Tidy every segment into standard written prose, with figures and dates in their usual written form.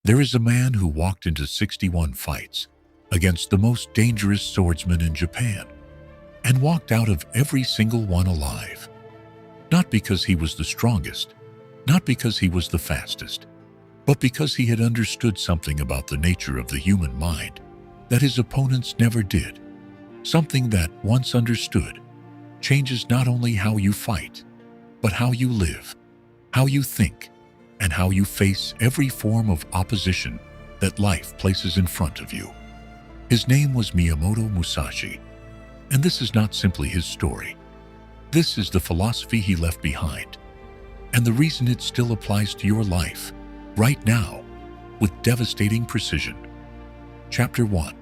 There is a man who walked into 61 fights against the most dangerous swordsman in Japan and walked out of every single one alive. Not because he was the strongest, not because he was the fastest, but because he had understood something about the nature of the human mind that his opponents never did. Something that, once understood, changes not only how you fight, but how you live, how you think, and how you face every form of opposition that life places in front of you. His name was Miyamoto Musashi, and this is not simply his story. This is the philosophy he left behind, and the reason it still applies to your life, right now, with devastating precision. Chapter 1.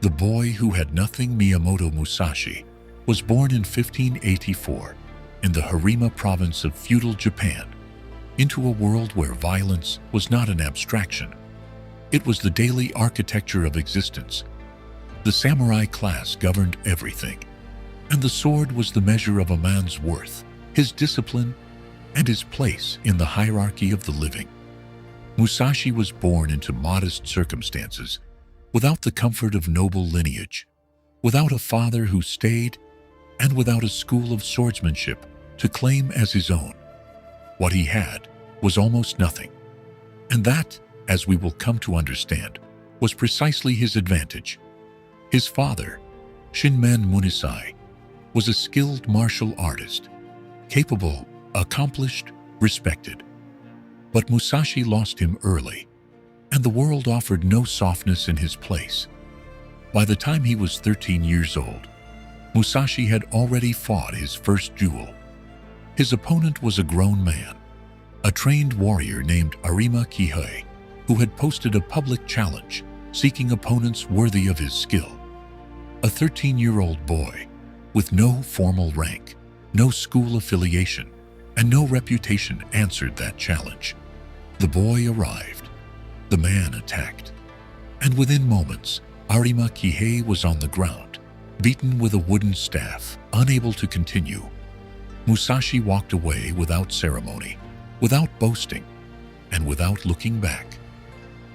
The boy who had nothing. Miyamoto Musashi was born in 1584 in the Harima province of feudal Japan, into a world where violence was not an abstraction. It was the daily architecture of existence. The samurai class governed everything, and the sword was the measure of a man's worth, his discipline, and his place in the hierarchy of the living. Musashi was born into modest circumstances, without the comfort of noble lineage, without a father who stayed, and without a school of swordsmanship to claim as his own. What he had was almost nothing, and that, as we will come to understand, was precisely his advantage. His father, Shinmen Munisai, was a skilled martial artist, capable, accomplished, respected. But Musashi lost him early, and the world offered no softness in his place. By the time he was 13 years old, Musashi had already fought his first duel. His opponent was a grown man, a trained warrior named Arima Kihei, who had posted a public challenge seeking opponents worthy of his skill. A 13-year-old boy, with no formal rank, no school affiliation, and no reputation, answered that challenge. The boy arrived. The man attacked. And within moments, Arima Kihei was on the ground, beaten with a wooden staff, unable to continue. Musashi walked away without ceremony, without boasting, and without looking back.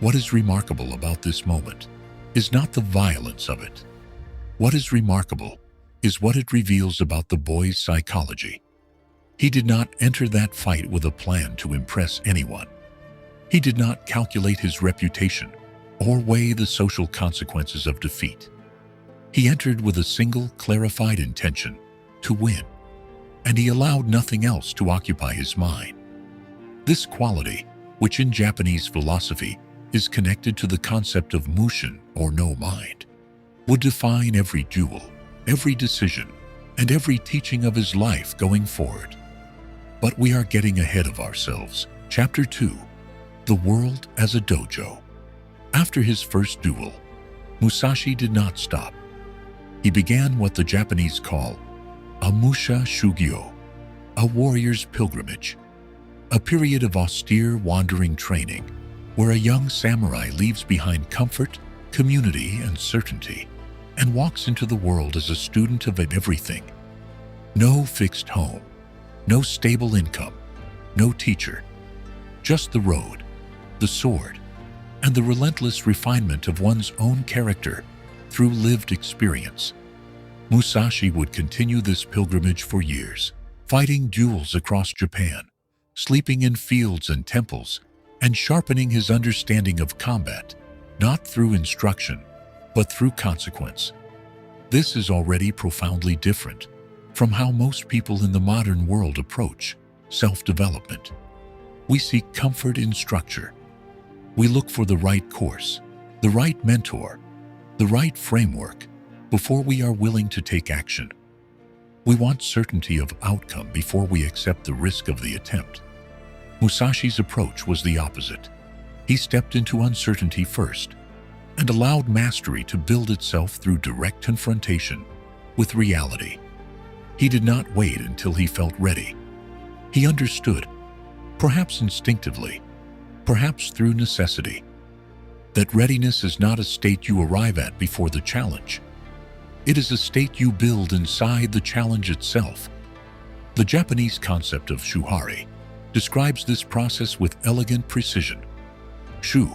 What is remarkable about this moment is not the violence of it. What is remarkable is what it reveals about the boy's psychology. He did not enter that fight with a plan to impress anyone. He did not calculate his reputation or weigh the social consequences of defeat. He entered with a single, clarified intention: to win, and he allowed nothing else to occupy his mind. This quality, which in Japanese philosophy is connected to the concept of mushin, or no mind, would define every duel, every decision, and every teaching of his life going forward. But we are getting ahead of ourselves. Chapter 2. The world as a dojo. After his first duel, Musashi did not stop. He began what the Japanese call a musha shugyo, a warrior's pilgrimage, a period of austere wandering training where a young samurai leaves behind comfort, community, and certainty, and walks into the world as a student of everything. No fixed home, no stable income, no teacher, just the road, the sword, and the relentless refinement of one's own character through lived experience. Musashi would continue this pilgrimage for years, fighting duels across Japan, sleeping in fields and temples, and sharpening his understanding of combat, not through instruction, but through consequence. This is already profoundly different from how most people in the modern world approach self-development. We seek comfort in structure. We look for the right course, the right mentor, the right framework before we are willing to take action. We want certainty of outcome before we accept the risk of the attempt. Musashi's approach was the opposite. He stepped into uncertainty first and allowed mastery to build itself through direct confrontation with reality. He did not wait until he felt ready. He understood, perhaps instinctively, perhaps through necessity, that readiness is not a state you arrive at before the challenge. It is a state you build inside the challenge itself. The Japanese concept of shuhari describes this process with elegant precision. Shu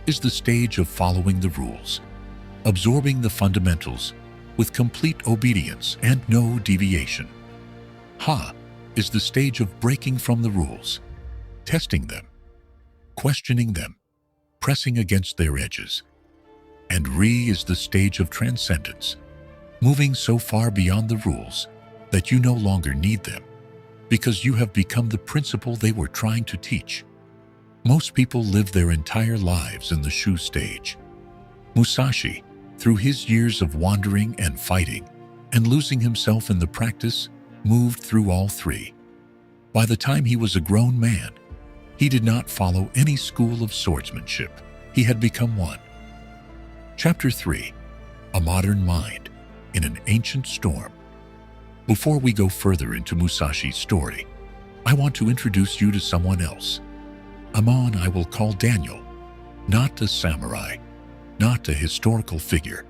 is the stage of following the rules, absorbing the fundamentals with complete obedience and no deviation. Ha is the stage of breaking from the rules, testing them, questioning them, pressing against their edges. And Ri is the stage of transcendence, moving so far beyond the rules that you no longer need them, because you have become the principle they were trying to teach. Most people live their entire lives in the Shu stage. Musashi, through his years of wandering and fighting and losing himself in the practice, moved through all three. By the time he was a grown man, he did not follow any school of swordsmanship. He had become one. Chapter 3. A Modern Mind in an Ancient Storm. Before we go further into Musashi's story, I want to introduce you to someone else. A man I will call Daniel, not a samurai, not a historical figure,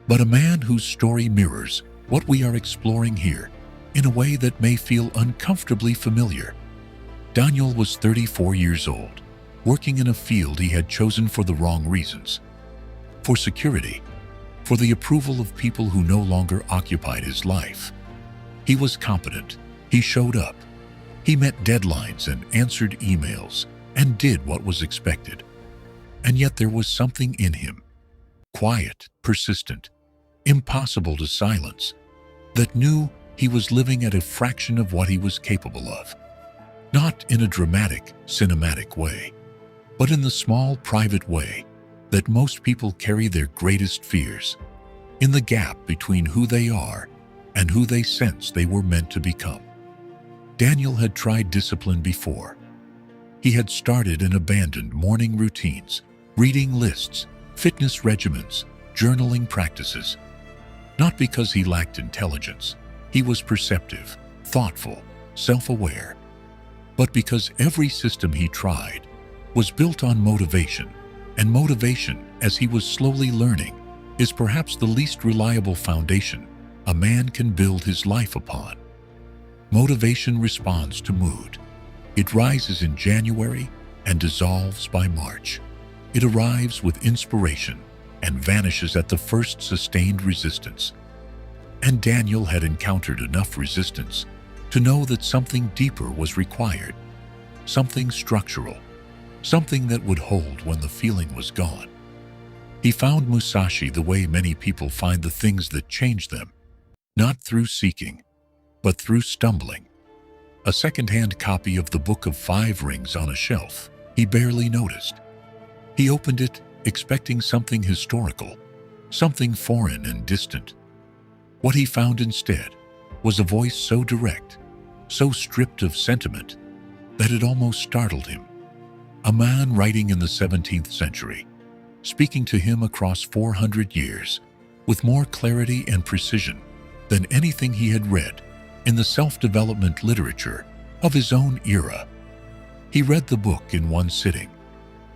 but a man whose story mirrors what we are exploring here in a way that may feel uncomfortably familiar. Daniel was 34 years old, working in a field he had chosen for the wrong reasons. For security, for the approval of people who no longer occupied his life. He was competent, he showed up, he met deadlines and answered emails and did what was expected. And yet there was something in him, quiet, persistent, impossible to silence, that knew he was living at a fraction of what he was capable of. Not in a dramatic, cinematic way, but in the small, private way that most people carry their greatest fears, in the gap between who they are and who they sense they were meant to become. Daniel had tried discipline before. He had started and abandoned morning routines, reading lists, fitness regimens, journaling practices. Not because he lacked intelligence, he was perceptive, thoughtful, self-aware, but because every system he tried was built on motivation, and motivation, as he was slowly learning, is perhaps the least reliable foundation a man can build his life upon. Motivation responds to mood. It rises in January and dissolves by March. It arrives with inspiration and vanishes at the first sustained resistance. And Daniel had encountered enough resistance to know that something deeper was required, something structural, something that would hold when the feeling was gone. He found Musashi the way many people find the things that change them, not through seeking, but through stumbling. A second-hand copy of the Book of Five Rings on a shelf, he barely noticed. He opened it, expecting something historical, something foreign and distant. What he found instead was a voice so direct, so stripped of sentiment, that it almost startled him. A man writing in the 17th century, speaking to him across 400 years, with more clarity and precision than anything he had read in the self-development literature of his own era. He read the book in one sitting.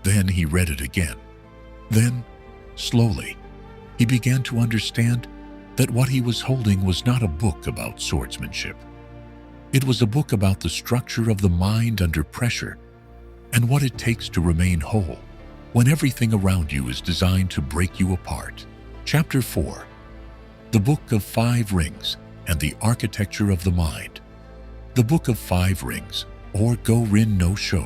Then he read it again. Then, slowly, he began to understand that what he was holding was not a book about swordsmanship. It was a book about the structure of the mind under pressure and what it takes to remain whole when everything around you is designed to break you apart. Chapter 4. The Book of Five Rings and the Architecture of the Mind. The Book of Five Rings, or Go-Rin no Sho,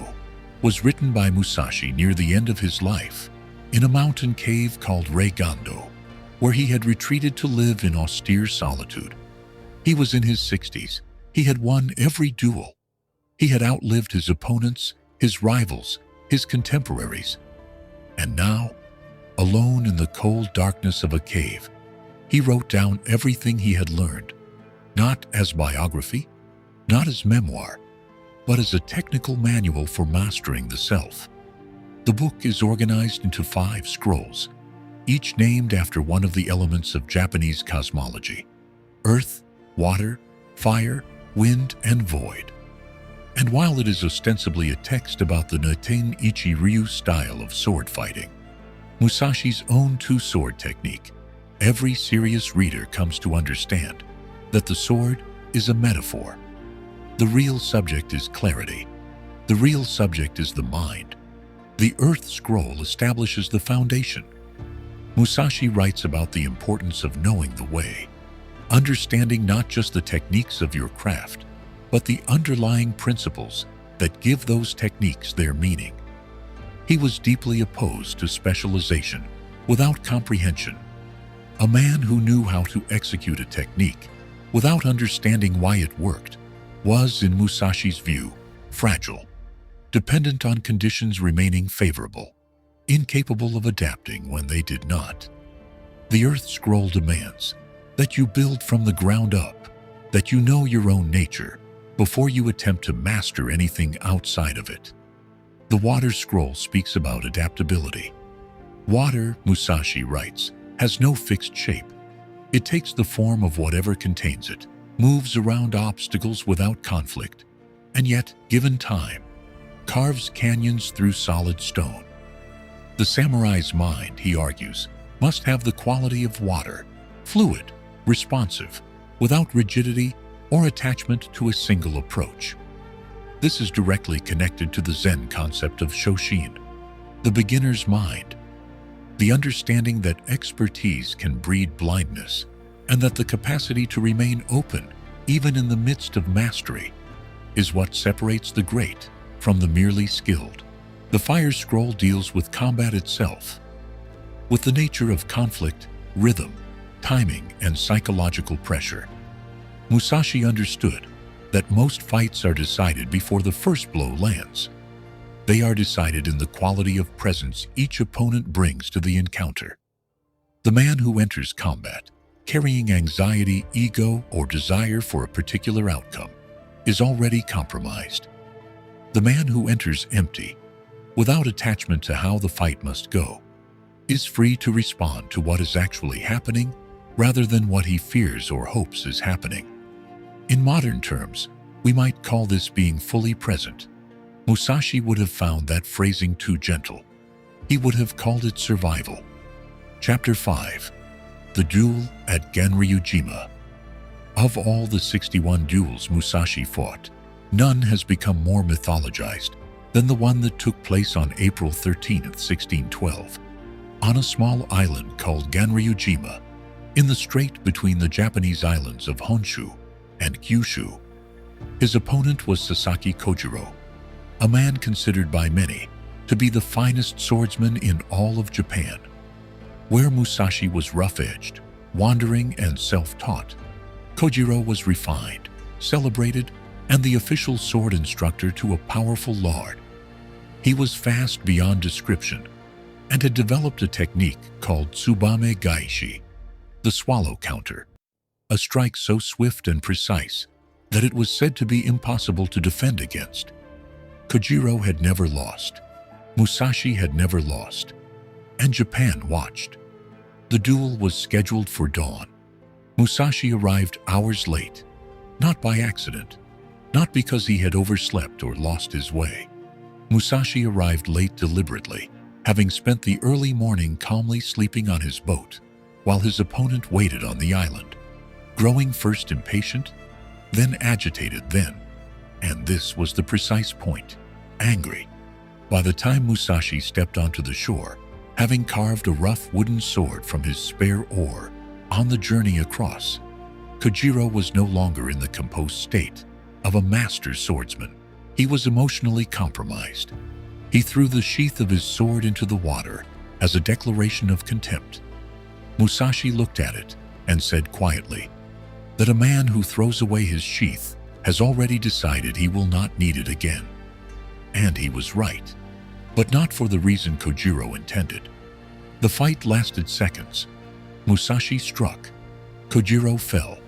was written by Musashi near the end of his life in a mountain cave called Reigando, where he had retreated to live in austere solitude. He was in his 60s. He had won every duel. He had outlived his opponents, his rivals, his contemporaries. And now, alone in the cold darkness of a cave, he wrote down everything he had learned, not as biography, not as memoir, but as a technical manual for mastering the self. The book is organized into 5 scrolls, each named after one of the elements of Japanese cosmology: earth, water, fire, wind, and void. And while it is ostensibly a text about the Naten Ichi Ryu style of sword fighting, Musashi's own two-sword technique, every serious reader comes to understand that the sword is a metaphor. The real subject is clarity. The real subject is the mind. The Earth Scroll establishes the foundation. Musashi writes about the importance of knowing the way, understanding not just the techniques of your craft, but the underlying principles that give those techniques their meaning. He was deeply opposed to specialization without comprehension. A man who knew how to execute a technique without understanding why it worked was, in Musashi's view, fragile, dependent on conditions remaining favorable, incapable of adapting when they did not. The Earth Scroll demands that you build from the ground up, that you know your own nature before you attempt to master anything outside of it. The Water Scroll speaks about adaptability. Water, Musashi writes, has no fixed shape. It takes the form of whatever contains it, moves around obstacles without conflict, and yet, given time, carves canyons through solid stone. The samurai's mind, he argues, must have the quality of water, fluid, responsive, without rigidity or attachment to a single approach. This is directly connected to the Zen concept of Shoshin, the beginner's mind, the understanding that expertise can breed blindness, and that the capacity to remain open, even in the midst of mastery, is what separates the great from the merely skilled. The Fire Scroll deals with combat itself, with the nature of conflict, rhythm, timing, and psychological pressure. Musashi understood that most fights are decided before the first blow lands. They are decided in the quality of presence each opponent brings to the encounter. The man who enters combat carrying anxiety, ego, or desire for a particular outcome is already compromised. The man who enters empty, without attachment to how the fight must go, is free to respond to what is actually happening rather than what he fears or hopes is happening. In modern terms, we might call this being fully present. Musashi would have found that phrasing too gentle. He would have called it survival. Chapter 5. The Duel at Ganryujima. Of all the 61 duels Musashi fought, none has become more mythologized than the one that took place on April 13, 1612, on a small island called Ganryujima, in the strait between the Japanese islands of Honshu and Kyushu. His opponent was Sasaki Kojiro, a man considered by many to be the finest swordsman in all of Japan. Where Musashi was rough-edged, wandering, and self-taught, Kojiro was refined, celebrated, and the official sword instructor to a powerful lord. He was fast beyond description and had developed a technique called Tsubame Gaishi, the swallow counter, a strike so swift and precise that it was said to be impossible to defend against. Kojiro had never lost. Musashi had never lost. And Japan watched. The duel was scheduled for dawn. Musashi arrived hours late, not by accident, not because he had overslept or lost his way. Musashi arrived late deliberately, having spent the early morning calmly sleeping on his boat, while his opponent waited on the island, growing first impatient, then agitated, and this was the precise point, angry. By the time Musashi stepped onto the shore, having carved a rough wooden sword from his spare oar on the journey across, Kojiro was no longer in the composed state of a master swordsman. He was emotionally compromised. He threw the sheath of his sword into the water as a declaration of contempt. Musashi looked at it and said quietly that a man who throws away his sheath has already decided he will not need it again. And he was right, but not for the reason Kojiro intended. The fight lasted seconds. Musashi struck. Kojiro fell.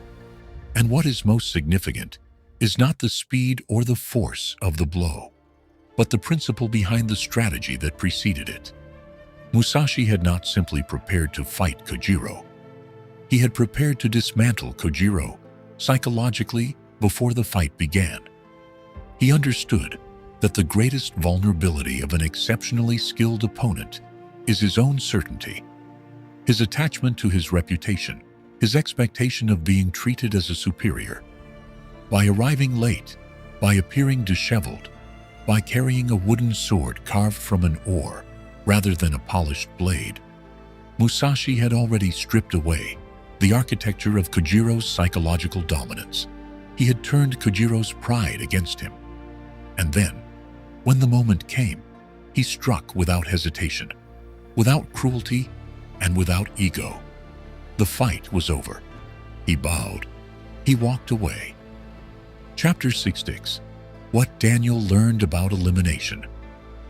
And what is most significant is not the speed or the force of the blow, but the principle behind the strategy that preceded it. Musashi had not simply prepared to fight Kojiro. He had prepared to dismantle Kojiro psychologically before the fight began. He understood that the greatest vulnerability of an exceptionally skilled opponent is his own certainty, his attachment to his reputation, his expectation of being treated as a superior. By arriving late, by appearing disheveled, by carrying a wooden sword carved from an oar rather than a polished blade. Musashi had already stripped away the architecture of Kojiro's psychological dominance. He had turned Kojiro's pride against him. And then, when the moment came, he struck without hesitation, without cruelty, and without ego. The fight was over. He bowed. He walked away. Chapter 66. What Daniel learned about elimination.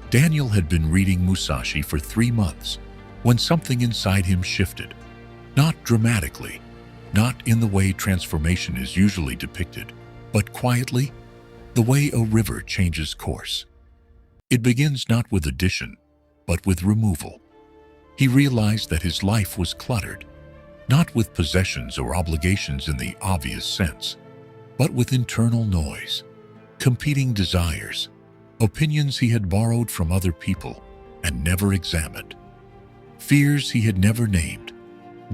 Daniel had been reading Musashi for 3 months when something inside him shifted. Not dramatically, not in the way transformation is usually depicted, but quietly, the way a river changes course. It begins not with addition, but with removal. He realized that his life was cluttered, not with possessions or obligations in the obvious sense, but with internal noise, competing desires, opinions he had borrowed from other people and never examined, fears he had never named,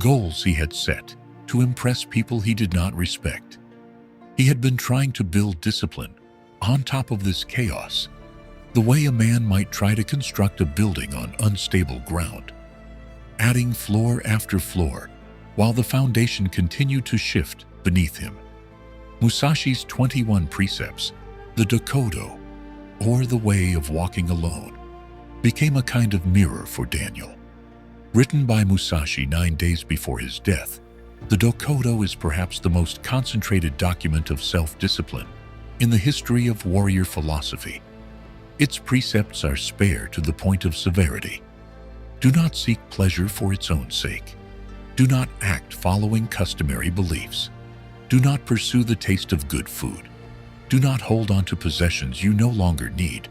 goals he had set to impress people he did not respect. He had been trying to build discipline on top of this chaos, the way a man might try to construct a building on unstable ground, adding floor after floor while the foundation continued to shift beneath him. Musashi's 21 precepts, the Dokkōdō, or the way of walking alone, became a kind of mirror for Daniel. Written by Musashi 9 days before his death, the Dokkōdō is perhaps the most concentrated document of self-discipline in the history of warrior philosophy. Its precepts are spare to the point of severity. Do not seek pleasure for its own sake. Do not act following customary beliefs. Do not pursue the taste of good food. Do not hold on to possessions you no longer need.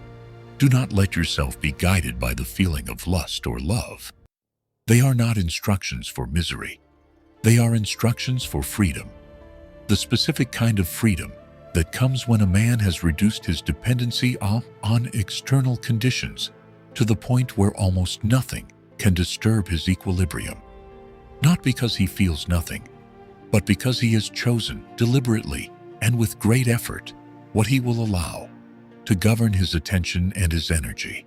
Do not let yourself be guided by the feeling of lust or love. They are not instructions for misery. They are instructions for freedom. The specific kind of freedom that comes when a man has reduced his dependency on external conditions to the point where almost nothing can disturb his equilibrium. Not because he feels nothing, but because he has chosen deliberately and with great effort what he will allow to govern his attention and his energy.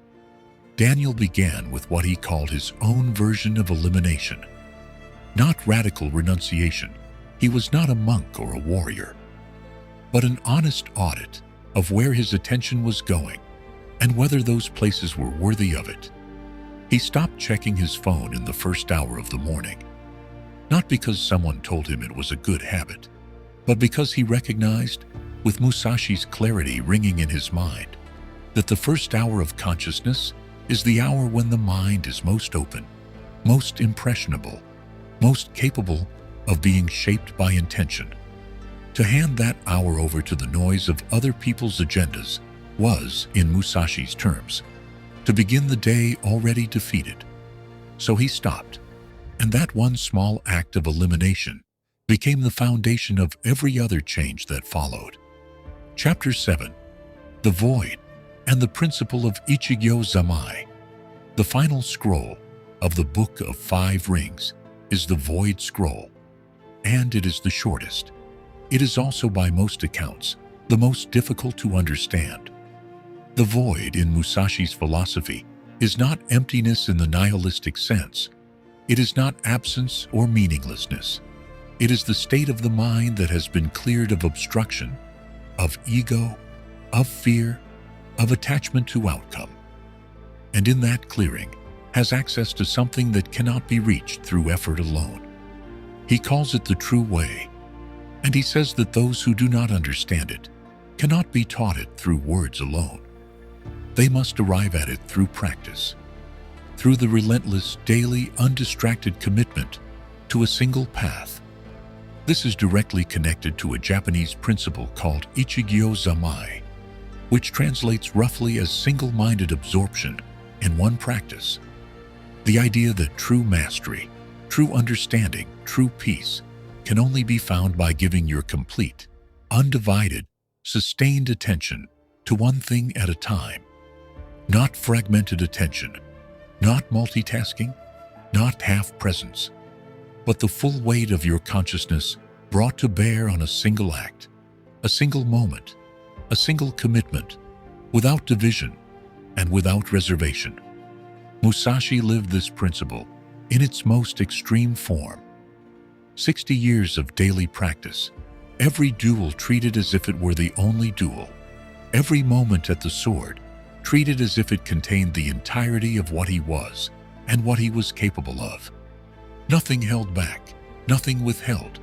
Daniel began with what he called his own version of elimination. Not radical renunciation. He was not a monk or a warrior, but an honest audit of where his attention was going and whether those places were worthy of it. He stopped checking his phone in the first hour of the morning, not because someone told him it was a good habit, but because he recognized, with Musashi's clarity ringing in his mind, that the first hour of consciousness is the hour when the mind is most open, most impressionable, most capable of being shaped by intention. To hand that hour over to the noise of other people's agendas was, in Musashi's terms, to begin the day already defeated. So he stopped, and that one small act of elimination became the foundation of every other change that followed. Chapter 7. The Void and the Principle of Ichigyo Zamai. The final scroll of the Book of 5 Rings is the Void Scroll, and it is the shortest. It is also, by most accounts, the most difficult to understand. The void in Musashi's philosophy is not emptiness in the nihilistic sense. It is not absence or meaninglessness. It is the state of the mind that has been cleared of obstruction, of ego, of fear, of attachment to outcome. And in that clearing, has access to something that cannot be reached through effort alone. He calls it the true way, and he says that those who do not understand it cannot be taught it through words alone. They must arrive at it through practice, through the relentless, daily, undistracted commitment to a single path. This is directly connected to a Japanese principle called Ichigyo Zamai, which translates roughly as single-minded absorption in one practice. The idea that true mastery, true understanding, true peace can only be found by giving your complete, undivided, sustained attention to one thing at a time. Not fragmented attention, not multitasking, not half-presence, but the full weight of your consciousness brought to bear on a single act, a single moment, a single commitment, without division, and without reservation. Musashi lived this principle in its most extreme form. 60 years of daily practice, every duel treated as if it were the only duel, every moment at the sword treated as if it contained the entirety of what he was and what he was capable of. Nothing held back, nothing withheld,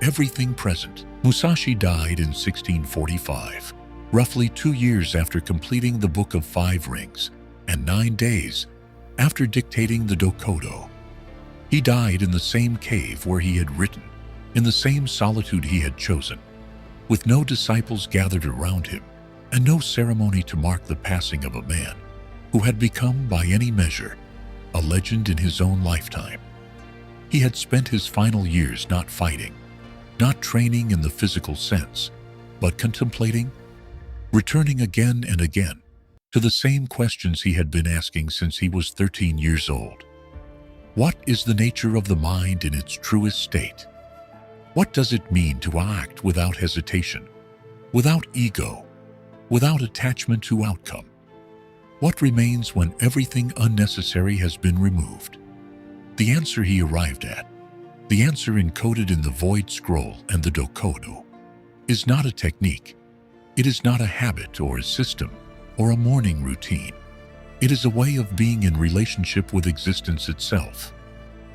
everything present. Musashi died in 1645, roughly 2 years after completing the Book of Five Rings and 9 days after dictating the Dokkōdō. He died in the same cave where he had written, in the same solitude he had chosen, with no disciples gathered around him and no ceremony to mark the passing of a man who had become, by any measure, a legend in his own lifetime. He had spent his final years not fighting, not training in the physical sense, but contemplating, returning again and again to the same questions he had been asking since he was 13 years old. What is the nature of the mind in its truest state? What does it mean to act without hesitation, without ego, without attachment to outcome? What remains when everything unnecessary has been removed? The answer he arrived at, the answer encoded in the Void Scroll and the Dokkōdō, is not a technique. It is not a habit or a system or a morning routine. It is a way of being in relationship with existence itself.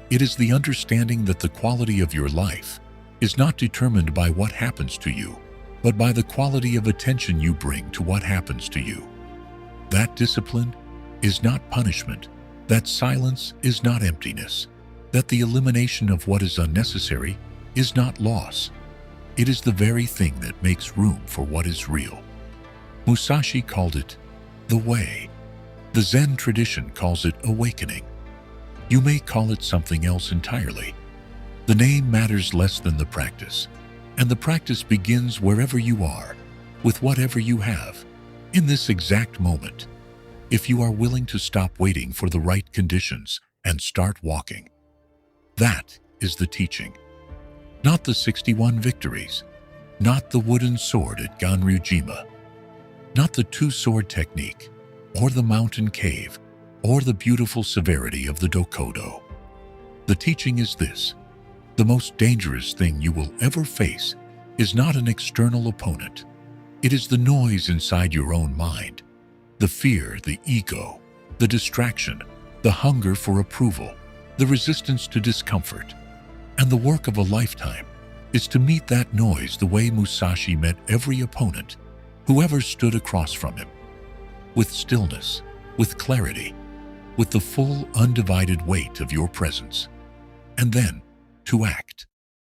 It is the understanding that the quality of your life is not determined by what happens to you, but by the quality of attention you bring to what happens to you. That discipline is not punishment, that silence is not emptiness, that the elimination of what is unnecessary is not loss. It is the very thing that makes room for what is real. Musashi called it the way. The Zen tradition calls it awakening. You may call it something else entirely. The name matters less than the practice, and the practice begins wherever you are, with whatever you have, in this exact moment, if you are willing to stop waiting for the right conditions and start walking. That is the teaching. Not the 61 victories, not the wooden sword at Ganryujima, not the two-sword technique, or the mountain cave, or the beautiful severity of the Dokkōdō. The teaching is this: the most dangerous thing you will ever face is not an external opponent. It is the noise inside your own mind, the fear, the ego, the distraction, the hunger for approval, the resistance to discomfort. And the work of a lifetime is to meet that noise the way Musashi met every opponent, whoever stood across from him, with stillness, with clarity, with the full, undivided weight of your presence, and then to act.